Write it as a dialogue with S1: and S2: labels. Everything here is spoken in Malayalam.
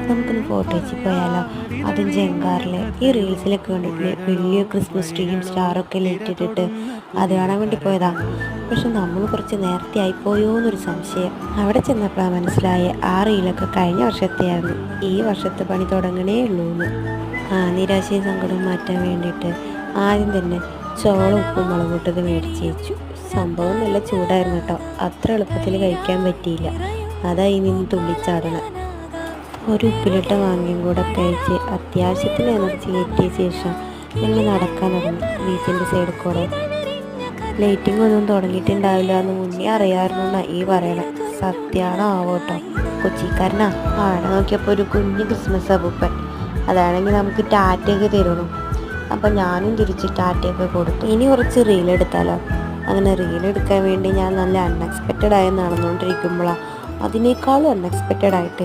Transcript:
S1: നമുക്കൊന്ന് ഫോട്ടോ വെച്ച് പോയാലോ? അതും ജങ്കാറിൽ. ഈ റീൽസിലൊക്കെ കണ്ടിട്ടില്ലേ വലിയ ക്രിസ്മസ് ട്രീയും സ്റ്റാറൊക്കെ ലൈറ്റ് ഇട്ടിട്ട്? അത് കാണാൻ വേണ്ടി പോയതാ. പക്ഷെ നമ്മൾ കുറച്ച് നേരത്തെ ആയിപ്പോയോ എന്നൊരു സംശയം. അവിടെ ചെന്നപ്പോഴാണ് മനസ്സിലായ ആ റീലൊക്കെ കഴിഞ്ഞ വർഷത്തെയായിരുന്നു. ഈ വർഷത്തെ പണി തുടങ്ങണേ ഉള്ളൂ എന്ന്. നിരാശയും സങ്കടവും മാറ്റാൻ വേണ്ടിയിട്ട് ആദ്യം തന്നെ ചോളം ഉപ്പും മുളകൂട്ടത് മേടിച്ച് വെച്ചു. സംഭവം നല്ല ചൂടായിരുന്നു കേട്ടോ. അത്ര എളുപ്പത്തിൽ കഴിക്കാൻ പറ്റിയില്ല. അതായി നിന്ന് തുള്ളിച്ചാടണം. ഒരു ഉപ്പിലിട്ട മാങ്ങയും കൂടെ കഴിച്ച് അത്യാവശ്യത്തിന് എനർജി കയറ്റിയ ശേഷം ഞങ്ങൾ നടക്കാൻ തുടങ്ങി ബീച്ചിൻ്റെ സൈഡിൽ കൂടെ. ലൈറ്റിംഗ് ഒന്നും തുടങ്ങിയിട്ടുണ്ടാവില്ല എന്ന് മുന്നേ അറിയാമായിരുന്നു എന്നാണ് ഈ പറയണം. സത്യമാണോ ആവോട്ടോ? കൊച്ചിക്കാരനാ അവിടെ നോക്കിയപ്പോൾ ഒരു കുഞ്ഞ് ക്രിസ്മസ് അപ്പൂപ്പൻ. അതാണെങ്കിൽ നമുക്ക് ടാറ്റയൊക്കെ തരുള്ളൂ. അപ്പം ഞാനും തിരിച്ച് ടാറ്റയൊക്കെ കൊടുത്തു. ഇനി കുറച്ച് റീലെടുത്താലോ? അങ്ങനെ റീലെടുക്കാൻ വേണ്ടി ഞാൻ നല്ല അൺഎക്സ്പെക്റ്റഡ് ആയി നടന്നുകൊണ്ടിരിക്കുമ്പോഴാണ് അതിനേക്കാളും അൺഎക്സ്പെക്റ്റഡ് ആയിട്ട്